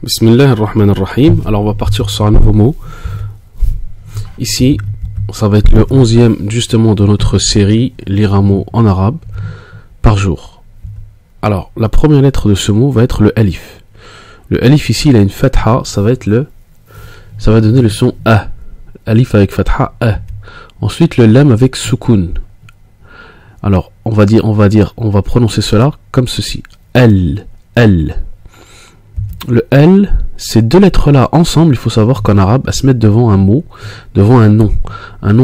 Bismillah ar-Rahman ar-Rahim. Alors on va partir sur un nouveau mot. Ici, ça va être le 11e justement de notre série lire un mot en arabe par jour. Alors la première lettre de ce mot va être le alif. Le alif ici il a une fatha, ça va donner le son a. Alif avec fatha a. Ensuite le lam avec soukoun. Alors on va prononcer cela comme ceci. L. Le L, ces deux lettres-là ensemble, il faut savoir qu'en arabe, elles se mettent devant un mot, devant un nom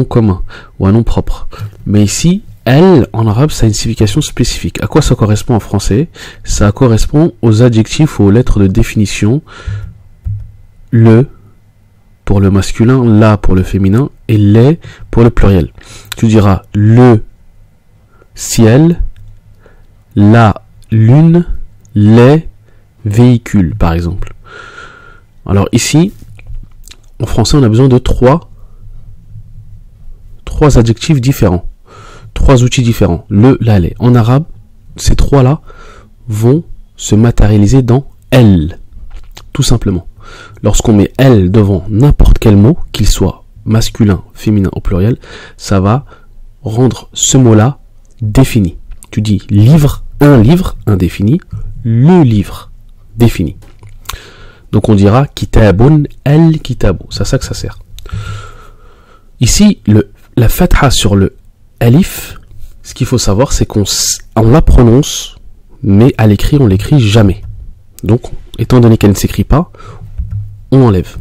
commun ou un nom propre. Mais ici, L en arabe, ça a une signification spécifique. À quoi ça correspond en français? Ça correspond aux adjectifs ou aux lettres de définition. Le pour le masculin, la pour le féminin et les pour le pluriel. Tu diras le ciel, la lune, les véhicules par exemple. Alors ici en français on a besoin de trois adjectifs différents, trois outils différents, le, la, les. En arabe ces trois là vont se matérialiser dans L, tout simplement. Lorsqu'on met L devant n'importe quel mot, qu'il soit masculin, féminin au pluriel, ça va rendre ce mot là défini. Tu dis livre indéfini, le livre défini. Donc on dira kitabun al-kitabu. C'est à ça que ça sert. Ici, la fatha sur le alif, ce qu'il faut savoir, c'est qu'on la prononce, mais à l'écrit, on l'écrit jamais. Donc, étant donné qu'elle ne s'écrit pas, on enlève.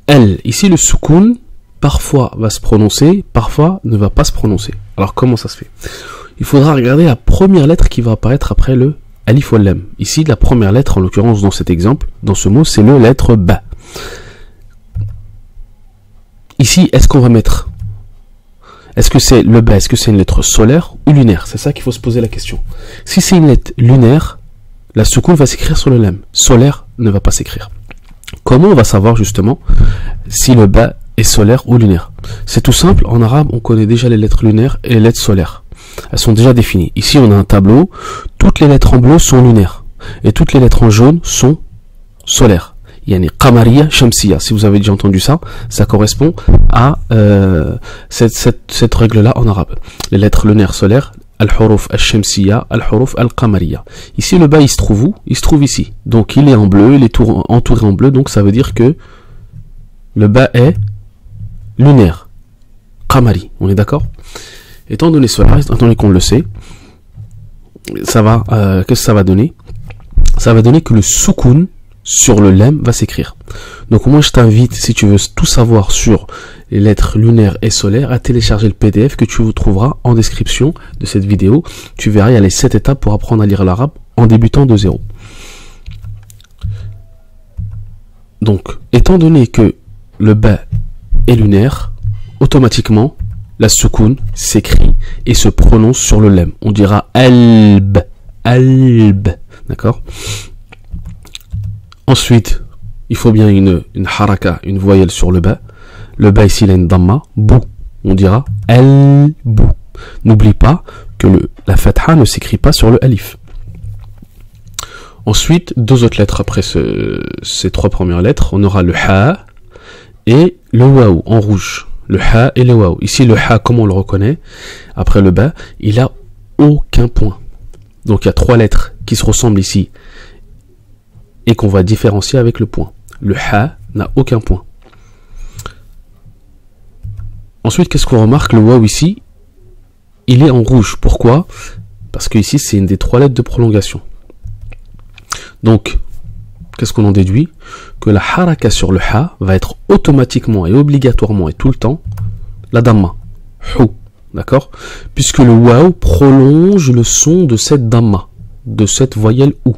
L, ici le soukoun, parfois va se prononcer, parfois ne va pas se prononcer. Alors comment ça se fait? Il faudra regarder la première lettre qui va apparaître après le alif ou lam. Ici, la première lettre, en l'occurrence dans cet exemple, dans ce mot, c'est le lettre ba. Ici, est-ce qu'on va mettre... Est-ce que c'est le ba, est-ce que c'est une lettre solaire ou lunaire? C'est ça qu'il faut se poser la question. Si c'est une lettre lunaire, la soukoun va s'écrire sur le lam. Solaire ne va pas s'écrire. Comment on va savoir justement si le ba est solaire ou lunaire? C'est tout simple, en arabe, on connaît déjà les lettres lunaires et les lettres solaires. Elles sont déjà définies. Ici, on a un tableau. Toutes les lettres en bleu sont lunaires. Et toutes les lettres en jaune sont solaires. Yani qamariya, shamsiya. Si vous avez déjà entendu ça, ça correspond à cette règle-là en arabe. Les lettres lunaires solaires, al-huruf al-shamsiya, al-huruf al-qamariya. Ici, le bas, il se trouve où? Il se trouve ici. Donc, il est en bleu, il est entouré en bleu. Donc, ça veut dire que le bas est lunaire. Qamari. On est d'accord? Étant donné cela, étant donné qu'on le sait, ça va, qu'est-ce que ça va donner? Ça va donner que le soukoun sur le lam va s'écrire. Donc moi je t'invite, si tu veux tout savoir sur les lettres lunaires et solaires, à télécharger le PDF que tu trouveras en description de cette vidéo. Tu verras, il y a les 7 étapes pour apprendre à lire l'arabe en débutant de zéro. Donc, étant donné que le ba est lunaire, automatiquement, la soukoun s'écrit et se prononce sur le lam. On dira alb, d'accord? Ensuite, il faut bien une haraka, une voyelle sur le ba. Le ba ici, il a une damma, bou. On dira al-bou. N'oublie pas que la fatha ne s'écrit pas sur le alif. Ensuite, deux autres lettres après ces trois premières lettres. On aura le ha et le waou en rouge. Le ha et le waou. Ici, le ha, comment on le reconnaît? Après le ba, il a aucun point. Donc, il y a trois lettres qui se ressemblent ici et qu'on va différencier avec le point. Le ha n'a aucun point. Ensuite, qu'est-ce qu'on remarque? Le waou ici, il est en rouge. Pourquoi? Parce que ici, c'est une des trois lettres de prolongation. Donc, qu'est-ce qu'on en déduit? Que la haraka sur le ha va être automatiquement et obligatoirement et tout le temps la damma. Hou. D'accord? Puisque le waou prolonge le son de cette damma, de cette voyelle ou.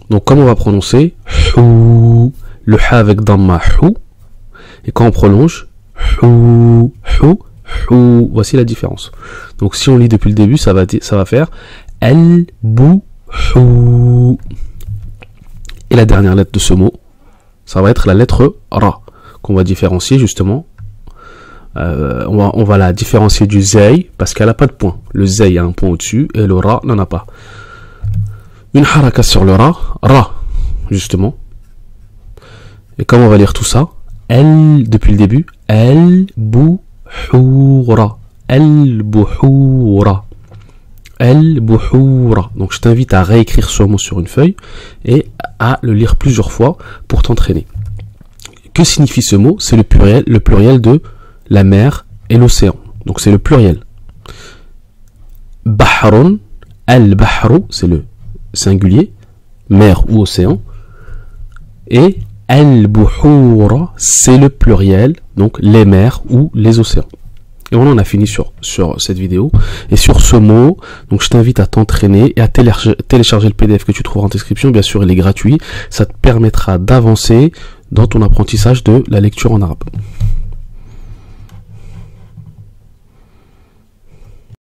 Donc, comment on va prononcer? Hou. Le ha avec damma hou. Et quand on prolonge, hou, hou, hou. Voici la différence. Donc, si on lit depuis le début, ça va faire el, bou, hou. Et la dernière lettre de ce mot, ça va être la lettre ra, qu'on va différencier justement. On va la différencier du zay, parce qu'elle n'a pas de point. Le zay a un point au-dessus, et le ra n'en a pas. une haraka sur le ra, justement. Et comment on va lire tout ça? Depuis le début, al-buhura, al-buhura, al-buhura. Donc je t'invite à réécrire ce mot sur une feuille et à le lire plusieurs fois pour t'entraîner. Que signifie ce mot? C'est le pluriel de la mer et l'océan. Donc c'est le pluriel. Bahrun, al-bahru, c'est le singulier, mer ou océan. Et al-buhura, c'est le pluriel, donc les mers ou les océans. Et voilà, on a fini sur cette vidéo. Et sur ce mot, donc je t'invite à t'entraîner et à télécharger le PDF que tu trouveras en description. Bien sûr, il est gratuit. Ça te permettra d'avancer dans ton apprentissage de la lecture en arabe.